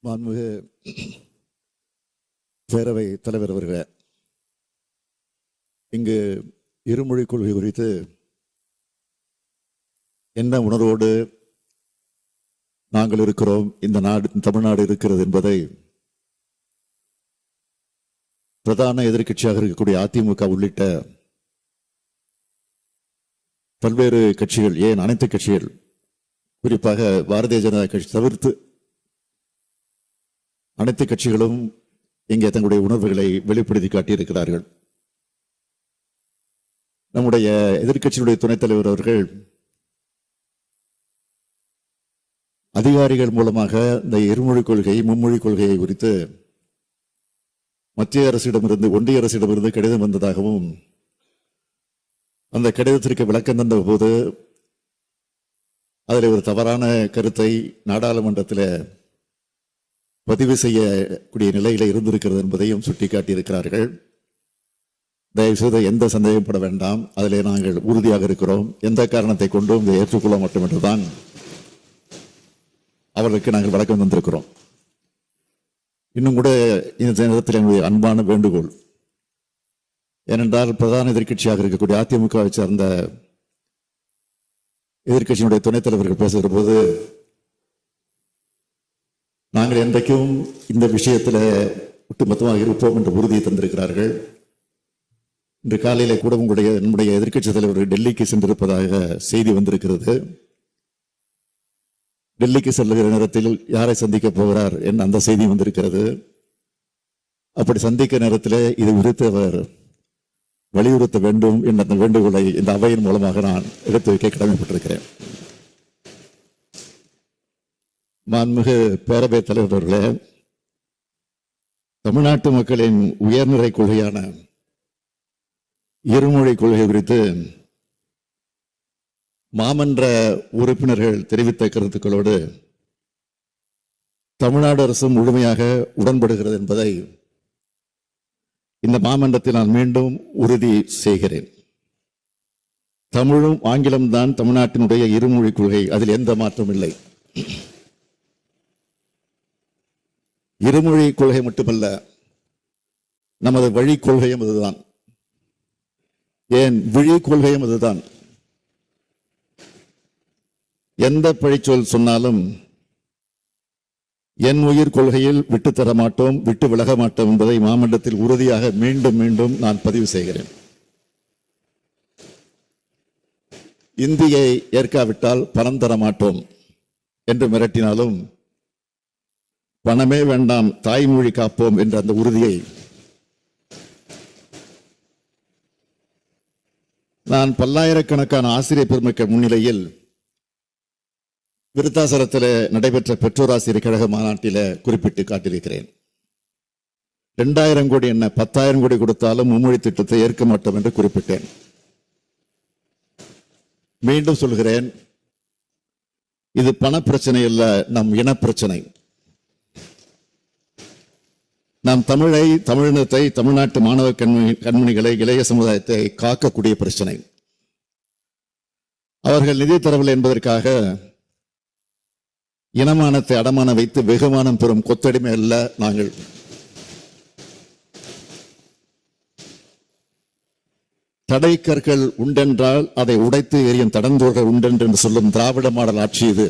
மாண்புமிகு பேரவை தலைவர் அவர்களே, இங்கு இருமொழி கொள்கை குறித்து என்ன உணர்வோடு நாங்கள் இருக்கிறோம், இந்த நாடு தமிழ்நாடு இருக்கிறது என்பதை பிரதான எதிர்க்கட்சியாக இருக்கக்கூடிய அதிமுக உள்ளிட்ட பல்வேறு கட்சிகள், ஏன் அனைத்து கட்சிகள், குறிப்பாக பாரதிய ஜனதா கட்சி தவிர்த்து அனைத்து கட்சிகளும் இங்கே தங்களுடைய உணர்வுகளை வெளிப்படுத்தி காட்டியிருக்கிறார்கள். நம்முடைய எதிர்க்கட்சியினுடைய துணைத் தலைவர் அவர்கள் அதிகாரிகள் மூலமாக இந்த இருமொழி கொள்கை மும்மொழி கொள்கையை குறித்து மத்திய அரசிடமிருந்து ஒன்றிய அரசிடமிருந்து கடிதம் வந்ததாகவும் அந்த கடிதத்திற்கு விளக்கம் தந்த போது அதில் ஒரு தவறான கருத்தை நாடாளுமன்றத்தில் பதிவு செய்யக்கூடிய நிலையில இருந்திருக்கிறது என்பதையும் சுட்டிக்காட்டியிருக்கிறார்கள். தயவுசெய்து எந்த சந்தேகப்பட வேண்டாம், அதிலே நாங்கள் உறுதியாக இருக்கிறோம். எந்த காரணத்தை கொண்டும் இதை ஏற்றுக்கொள்ள மாட்டோம் என்றுதான் அவர்களுக்கு நாங்கள் விளக்கம் தந்திருக்கிறோம். இன்னும் கூட இந்த நேரத்தில் எங்களுடைய அன்பான வேண்டுகோள், ஏனென்றால் பிரதான எதிர்க்கட்சியாக இருக்கக்கூடிய அதிமுகவை சார்ந்த எதிர்க்கட்சியினுடைய துணைத் தலைவர்கள் பேசுகிற போது நாங்கள் என்றைக்கும் இந்த விஷயத்தில் ஒட்டுமொத்தமாக இருப்போம் என்ற உறுதியை தந்திருக்கிறார்கள். இன்று காலையில கூட நம்முடைய எதிர்க்கட்சி தலைவர் டெல்லிக்கு சென்றிருப்பதாக செய்தி வந்திருக்கிறது. டெல்லிக்கு செல்லுகிற நேரத்தில் யாரை சந்திக்க போகிறார் என்ற அந்த செய்தி வந்திருக்கிறது. அப்படி சந்திக்க நேரத்தில் இது குறித்து அவர் வலியுறுத்த வேண்டும் என்ற அந்த வேண்டுகோளை இந்த அவையின் மூலமாக நான் எடுத்து வைக்க கடமைப்பட்டிருக்கிறேன். மாண்புமிகு பேரவைத் தலைவர் அவர்களே, தமிழ்நாட்டு மக்களின் உயர்நிலை கொள்கையான இருமொழி கொள்கை குறித்து மாமன்ற உறுப்பினர்கள் தெரிவித்த கருத்துக்களோடு தமிழ்நாடு அரசு முழுமையாக உடன்படுகிறது என்பதை இந்த மாமன்றத்தில் நான் மீண்டும் உறுதி செய்கிறேன். தமிழும் ஆங்கிலம் தான் தமிழ்நாட்டினுடைய இருமொழி கொள்கை, அதில் எந்த மாற்றமும் இல்லை. இருமொழி கொள்கை மட்டுமல்ல, நமது வழி கொள்கையும் அதுதான், ஏன் விழி கொள்கையும் அதுதான். எந்த பழிச்சொல் சொன்னாலும் என் உயிர் கொள்கையில் விட்டுத்தர மாட்டோம், விட்டு விலக மாட்டோம் என்பதை மாமன்றத்தில் உறுதியாக மீண்டும் மீண்டும் நான் பதிவு செய்கிறேன். இந்தியை ஏற்காவிட்டால் பணம் தர மாட்டோம் என்று மிரட்டினாலும் பணமே வேண்டாம், தாய்மொழி காப்போம் என்ற அந்த உறுதியை நான் பல்லாயிரக்கணக்கான ஆசிரியர் பெருமக்கள் முன்னிலையில் விருத்தாசலத்தில் நடைபெற்ற பெற்றோர் ஆசிரியர் கழக மாநாட்டில் குறிப்பிட்டு காட்டியிருக்கிறேன். 2000 கோடி என்ன 10,000 கோடி கொடுத்தாலும் மும்மொழி திட்டத்தை ஏற்க மாட்டோம் என்று குறிப்பிட்டேன். மீண்டும் சொல்கிறேன், இது பண பிரச்சனை அல்ல, நம் இன பிரச்சனை. நாம் தமிழை, தமிழினத்தை, தமிழ்நாட்டு மாணவ கண்மணிகளை, இளைய சமுதாயத்தை காக்கக்கூடிய பிரச்சனை. அவர்கள் நிதி தரவில்லை என்பதற்காக இனமானத்தை அடமான வைத்து வெகுமானம் பெறும் கொத்தடிமை அல்ல நாங்கள். தடை கற்கள் உண்டென்றால் அதை உடைத்து எறியும் தடந்தோர்கள் உண்டென்று சொல்லும் திராவிட மாடல் ஆட்சி இது.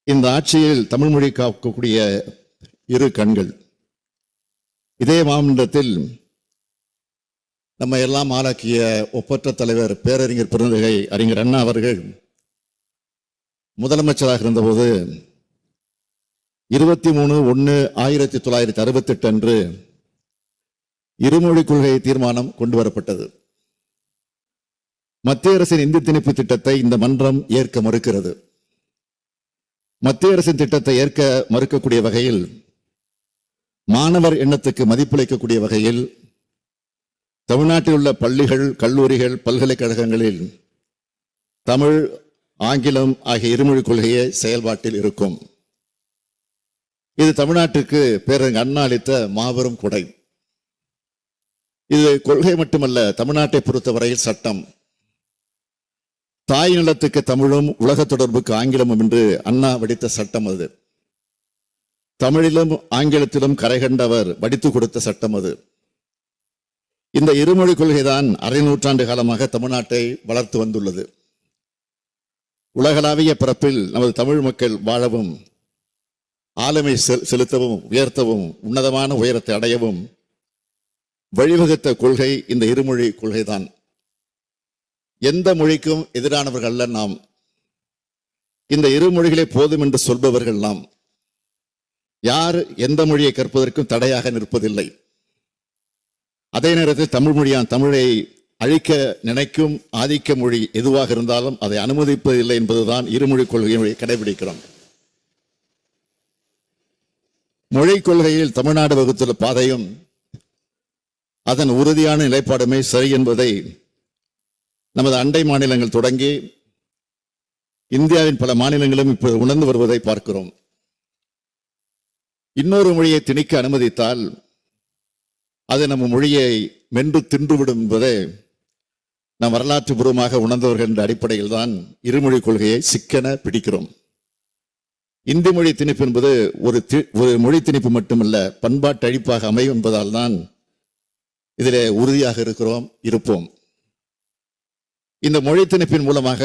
இந்த ஆட்சியில் தமிழ் மொழி காக்கக்கூடிய இரு கண்கள். இதே மாமன்றத்தில் நம்ம எல்லாம் ஆளாக்கிய ஒப்பற்ற தலைவர் பேரறிஞர் பெருந்தகை அறிஞர் அண்ணா அவர்கள் முதலமைச்சராக இருந்தபோது 23/1/1968 அன்று இருமொழி கொள்கை தீர்மானம் கொண்டு வரப்பட்டது. மத்திய அரசின் இந்தி திணிப்பு திட்டத்தை இந்த மன்றம் ஏற்க மறுக்கிறது. மத்திய அரசின் திட்டத்தை ஏற்க மறுக்கக்கூடிய வகையில், மாணவர் எண்ணத்துக்கு மதிப்பளிக்கக்கூடிய வகையில் தமிழ்நாட்டில் உள்ள பள்ளிகள், கல்லூரிகள், பல்கலைக்கழகங்களில் தமிழ், ஆங்கிலம் ஆகிய இருமொழி கொள்கையே செயல்பாட்டில் இருக்கும். இது தமிழ்நாட்டுக்கு பேரறிஞர் அண்ணா அளித்த மாபெரும் கொடை. இது கொள்கை மட்டுமல்ல, தமிழ்நாட்டை பொறுத்தவரையில் சட்டம். தாய் நிலத்துக்கு தமிழும் உலக தொடர்புக்கு ஆங்கிலமும் என்று அண்ணா வடித்த சட்டம் அது. தமிழிலும் ஆங்கிலத்திலும் கரை கண்டவர் வடித்து கொடுத்த சட்டம் அது. இந்த இருமொழி கொள்கைதான் அரை நூற்றாண்டு காலமாக தமிழ்நாட்டை வளர்த்து வந்துள்ளது. உலகளாவிய பரப்பில் நமது தமிழ் மக்கள் வாழவும், ஆளுமை செலுத்தவும், உயர்த்தவும், உன்னதமான உயரத்தை அடையவும் வழிவகுத்த கொள்கை இந்த இருமொழி கொள்கைதான். எந்த மொழிக்கும் எதிரானவர்கள் அல்ல நாம். இந்த இரு மொழிகளே போதும் என்று சொல்பவர்கள் நாம். யார் எந்த மொழியை கற்பதற்கும் தடையாக நிற்பதில்லை. அதே நேரத்தில் தமிழை அழிக்க நினைக்கும் ஆதிக்க மொழி எதுவாக இருந்தாலும் அதை அனுமதிப்பதில்லை என்பதுதான் இருமொழி கொள்கையை கடைபிடிக்கிறோம். மொழிக் கொள்கையில் தமிழ்நாடு வகுத்துள்ள பாதையும் அதன் உறுதியான நிலைப்பாடுமே சரி என்பதை நமது அண்டை மாநிலங்கள் தொடங்கி இந்தியாவின் பல மாநிலங்களும் இப்போது உணர்ந்து வருவதை பார்க்கிறோம். இன்னொரு மொழியை திணிக்க அனுமதித்தால் அது நம்ம மொழியை மென்று தின்றுவிடும் என்பதை நாம் வரலாற்று பூர்வமாக உணர்ந்தவர்கள் என்ற அடிப்படையில் தான் இருமொழி கொள்கையை சிக்கென பிடிக்கிறோம். இந்தி மொழி திணிப்பு என்பது ஒரு மொழி திணிப்பு மட்டுமல்ல, பண்பாட்டு அழிப்பாக அமையும் என்பதால் தான் இதிலே உறுதியாக இருப்போம். இந்த மொழி திணிப்பின் மூலமாக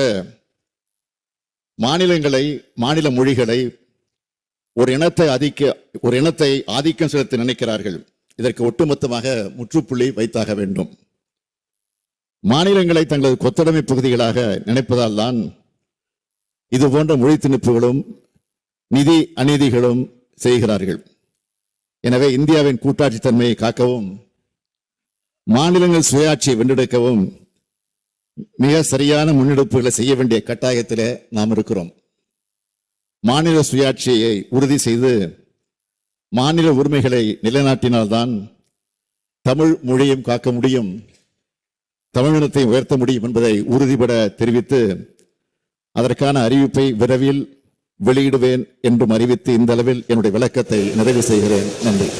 மாநில மொழிகளை ஒரு இனத்தை ஆதிக்கம் செலுத்த நினைக்கிறார்கள். இதற்கு ஒட்டுமொத்தமாக முற்றுப்புள்ளி வைத்தாக வேண்டும். மாநிலங்களை தங்களது கொத்தடைமை பகுதிகளாக நினைப்பதால் தான் இது போன்ற மொழி திணிப்புகளும் நிதி அநீதிகளும் செய்கிறார்கள். எனவே இந்தியாவின் கூட்டாட்சி தன்மையை காக்கவும் மாநிலங்கள் சுயாட்சியை வென்றெடுக்கவும் மிக சரியான முன்னெடுப்புகளை செய்ய வேண்டிய கட்டாயத்திலே நாம் இருக்கிறோம். மாநில சுயாட்சியை உறுதி செய்து மாநில உரிமைகளை நிலைநாட்டினால்தான் தமிழ் மொழியும் காக்க முடியும், தமிழினத்தை உயர்த்த முடியும் என்பதை உறுதிபட தெரிவித்து அதற்கான அறிவிப்பை விரைவில் வெளியிடுவேன் என்றும் அறிவித்து இந்த அளவில் என்னுடைய விளக்கத்தை நிறைவு செய்கிறேன். நன்றி.